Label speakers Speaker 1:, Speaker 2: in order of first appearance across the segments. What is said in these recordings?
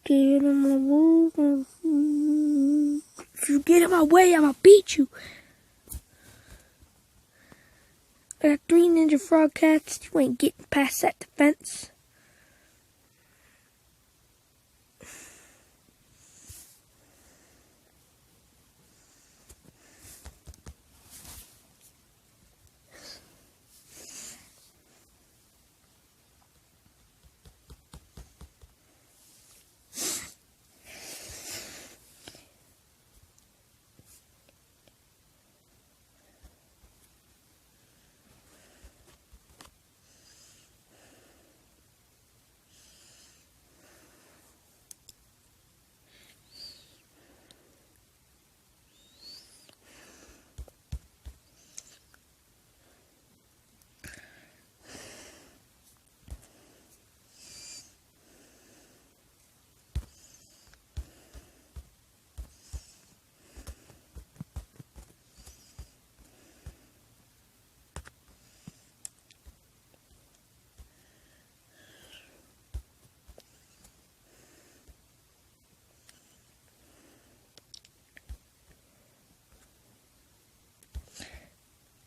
Speaker 1: Get in my way. If you get in my way, I'ma beat you. I got 3 Ninja Frog cats. You ain't getting past that defense.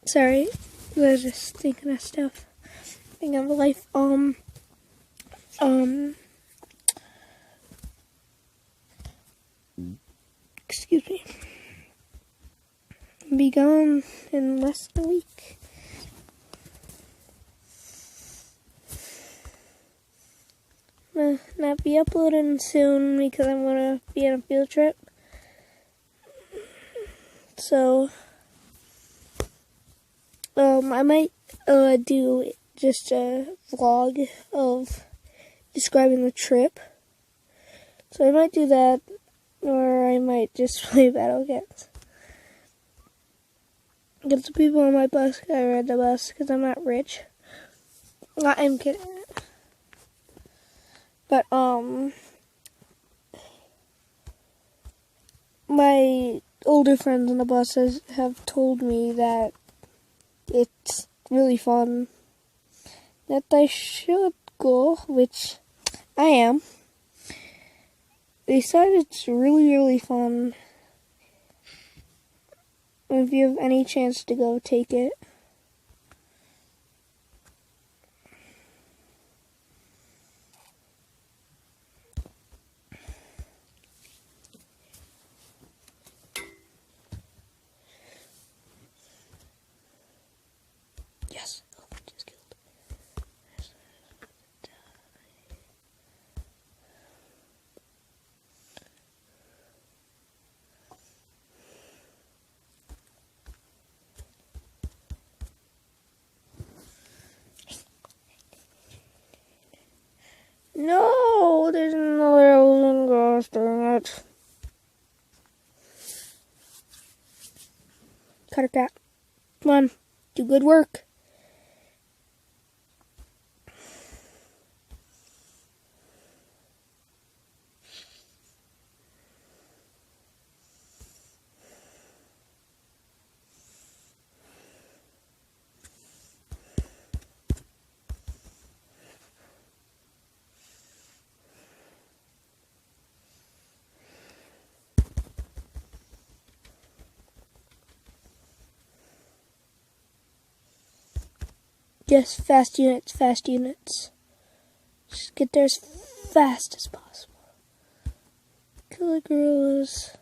Speaker 1: Sorry, I was just thinking of stuff. Thinking of life. Excuse me. I'll be gone in less than a week. I'm gonna not be uploading soon because I'm gonna be on a field trip. So, I might do just a vlog of describing the trip. So I might do that, or I might just play Battle Cats. Get the people on my bus. I ride the bus because I'm not rich. I'm kidding. But my older friends on the buses have told me that it's really fun, that I should go, which I am. They said it's really, really fun. If you have any chance to go, take it. Yes. Oh, just killed. No, there's another golden ghost doing it. Cutter cat. Come on, do good work. Just fast units, fast units. Just get there as fast as possible. Kill the gorillas.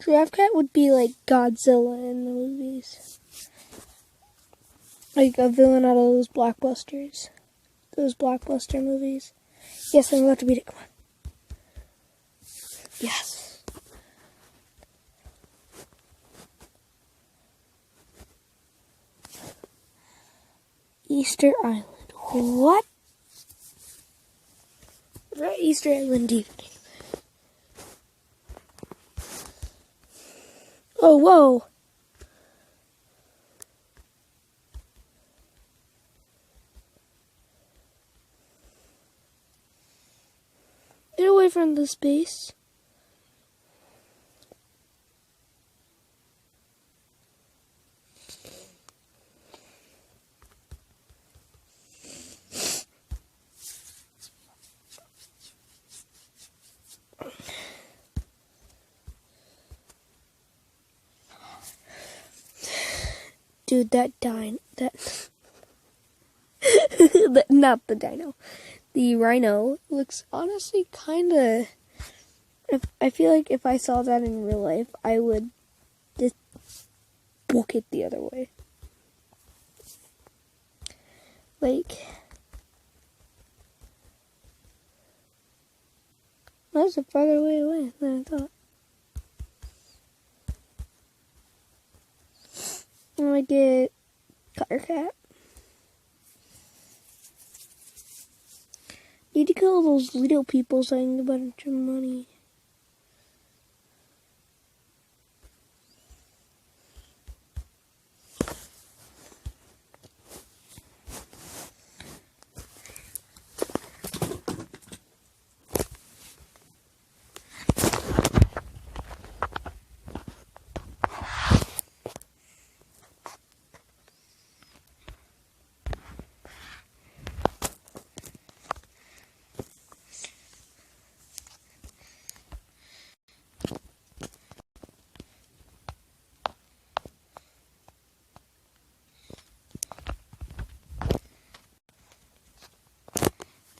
Speaker 1: Giraffe Cat would be like Godzilla in the movies. Like a villain out of those blockbusters. Those blockbuster movies. Yes, I'm about to beat it. Come on. Yes. Easter Island. What? We're at Easter Island evening. Oh, whoa. Get away from the space. Dude, that not the dino. The rhino looks honestly kind of... I feel like if I saw that in real life, I would just book it the other way. Like... That's a farther way away than I thought. I'm gonna get Cutter Cat. Need to kill those little people so I can get a bunch of money.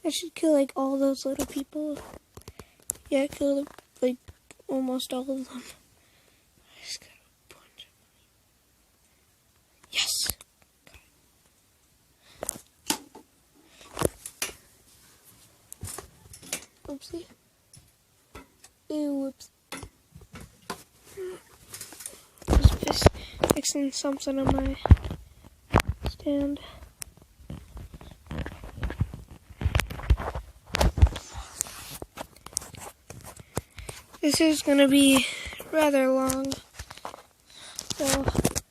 Speaker 1: I should kill like all those little people. Yeah, kill like almost all of them. I just got a bunch of money. Yes! Oopsie. Ew, whoops. Just fixing something on my stand. This is going to be rather long, so it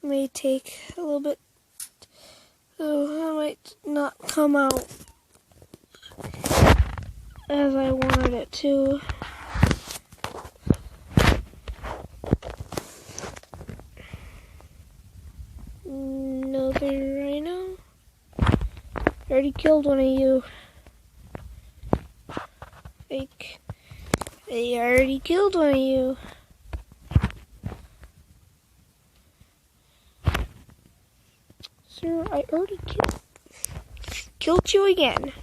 Speaker 1: may take a little bit, so I might not come out as I wanted it to. Another rhino. I already killed one of you. Fake. I already killed one of you. Sir, I already killed you again.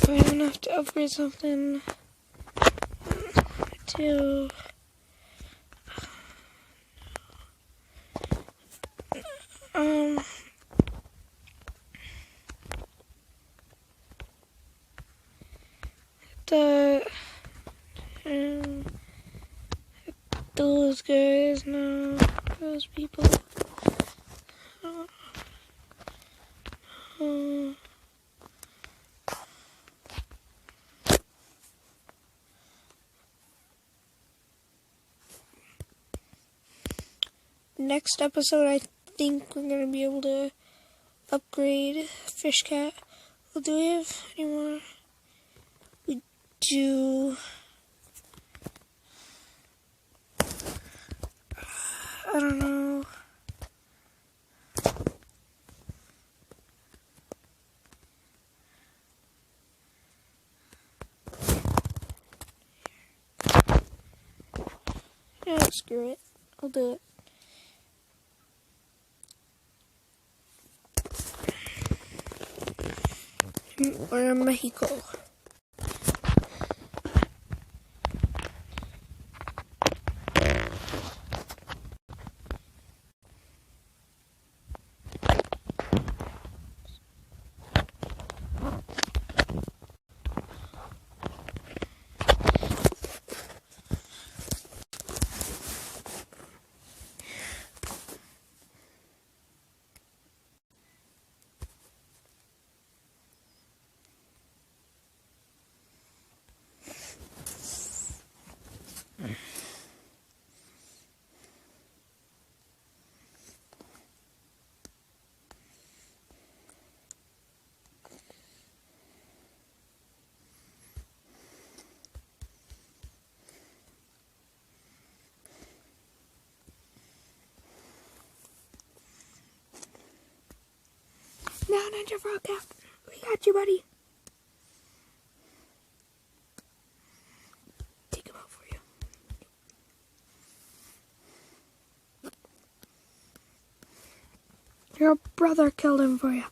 Speaker 1: I'm gonna have to upgrade something to those guys, no, those people. Next episode, I think we're gonna be able to upgrade Fish Cat. Well, do we have any more? We do. I don't know. Yeah, screw it. I'll do it. We're in Mexico. Now, Ninja Frog Captain. We got you, buddy. Take him out for you. Your brother killed him for you.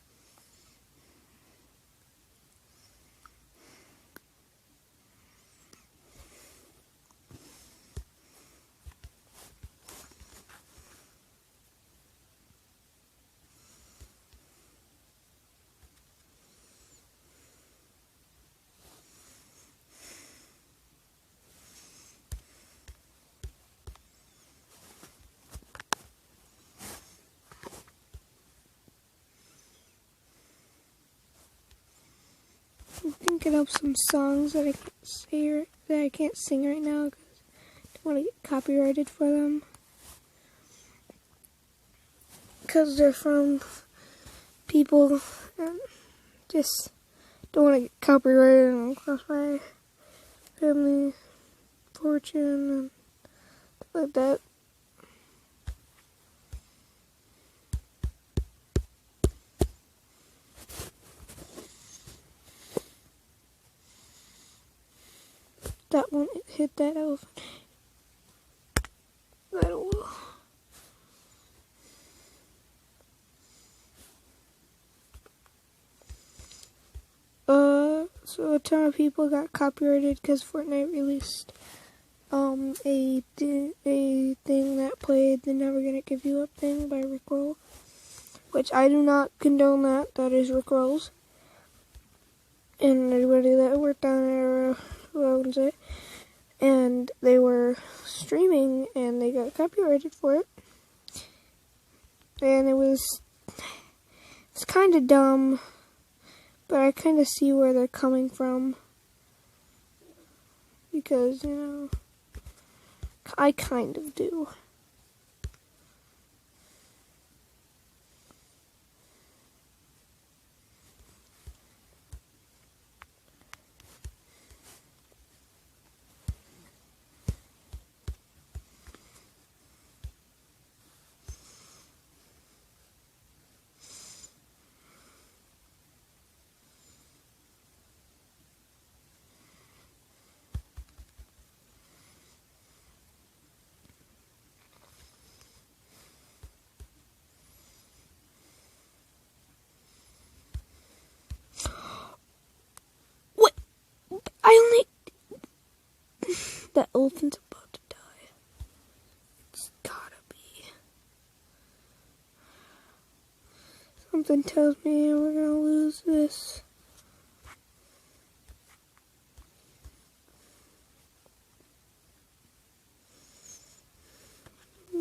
Speaker 1: I'm thinking of some songs that I can't sing right now because I don't want to get copyrighted for them. Because they're from people and just don't want to get copyrighted and cost my family fortune and stuff like that. That won't hit that elephant. That will. So a ton of people got copyrighted because Fortnite released a thing that played the Never Gonna Give You Up thing by Rickroll, which I do not condone that. That is Rickroll's. And everybody that worked on it who owns it. And they were streaming and they got copyrighted for it. And it's kind of dumb, but I kind of see where they're coming from. Because, you know, I kind of do. That elephant's about to die. It's gotta be. Something tells me we're gonna lose this.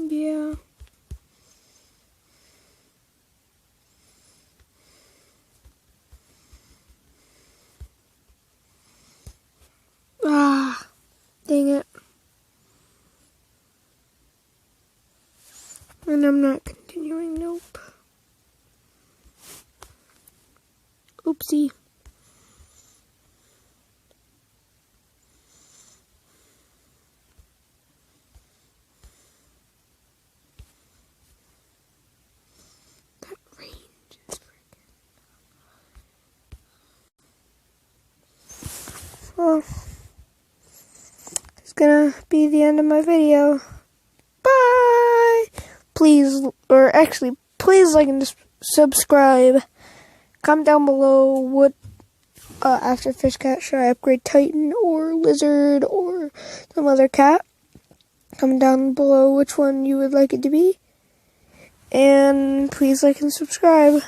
Speaker 1: Yeah. Dang it. And I'm not continuing, nope. Oopsie. That range is freaking... Well, it's gonna be the end of my video. Bye! Please like and subscribe. Comment down below what after Fish Cat should I upgrade Titan or Lizard or some other cat. Comment down below which one you would like it to be. And please like and subscribe.